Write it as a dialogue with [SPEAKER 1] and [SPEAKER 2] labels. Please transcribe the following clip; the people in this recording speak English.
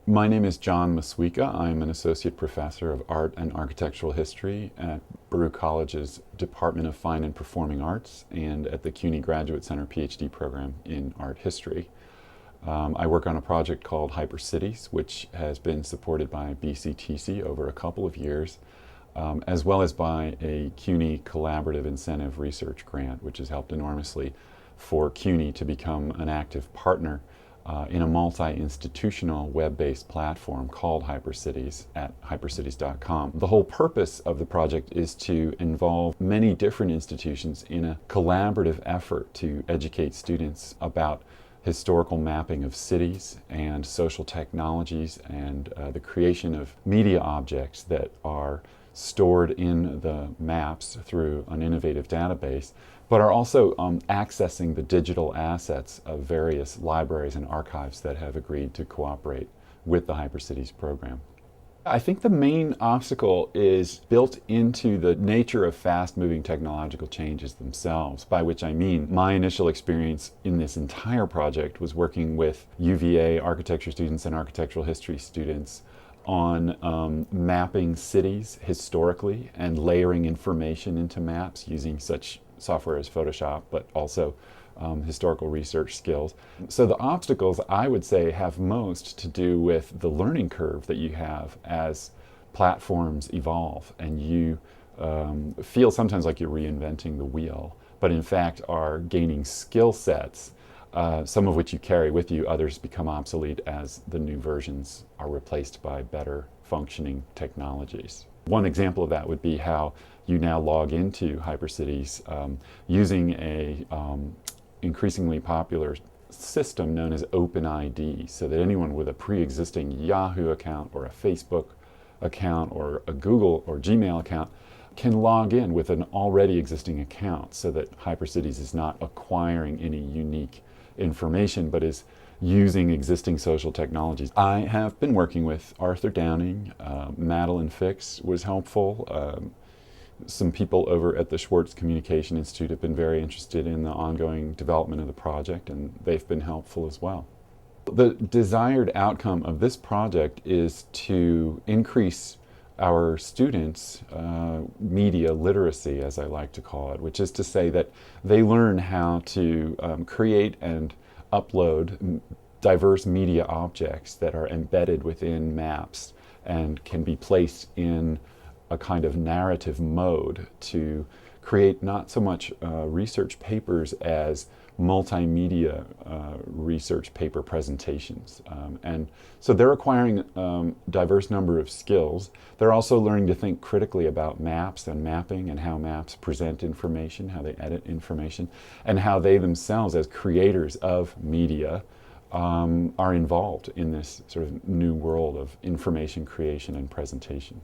[SPEAKER 1] My name is John Maciuika. I'm an associate professor of art and architectural history at Baruch College's Department of Fine and Performing Arts and at the CUNY Graduate Center PhD program in art history. I work on a project called Hypercities, which has been supported by BCTC over a couple of years, as well as by a CUNY Collaborative Incentive Research Grant, which has helped enormously for CUNY to become an active partner in a multi-institutional web-based platform called Hypercities at hypercities.com. The whole purpose of the project is to involve many different institutions in a collaborative effort to educate students about historical mapping of cities and social technologies and the creation of media objects that are stored in the maps through an innovative database, but are also accessing the digital assets of various libraries and archives that have agreed to cooperate with the Hypercities program. I think the main obstacle is built into the nature of fast-moving technological changes themselves, by which I mean my initial experience in this entire project was working with UVA architecture students and architectural history students on mapping cities historically and layering information into maps using such software as Photoshop, but also historical research skills. So the obstacles, I would say, have most to do with the learning curve that you have as platforms evolve and you feel sometimes like you're reinventing the wheel, but in fact are gaining skill sets, some of which you carry with you, others become obsolete as the new versions are replaced by better functioning technologies. One example of that would be how you now log into Hypercities using a increasingly popular system known as OpenID, so that anyone with a pre-existing Yahoo account or a Facebook account or a Google or Gmail account can log in with an already existing account, so that Hypercities is not acquiring any unique information but is using existing social technologies. I have been working with Arthur Downing. Madeline Fix was helpful. Some people over at the Schwartz Communication Institute have been very interested in the ongoing development of the project, and they've been helpful as well. The desired outcome of this project is to increase our students' media literacy, as I like to call it, which is to say that they learn how to create and upload diverse media objects that are embedded within maps and can be placed in a kind of narrative mode to create not so much research papers as multimedia research paper presentations. And so they're acquiring a diverse number of skills. They're also learning to think critically about maps and mapping and how maps present information, how they edit information, and how they themselves as creators of media are involved in this sort of new world of information creation and presentation.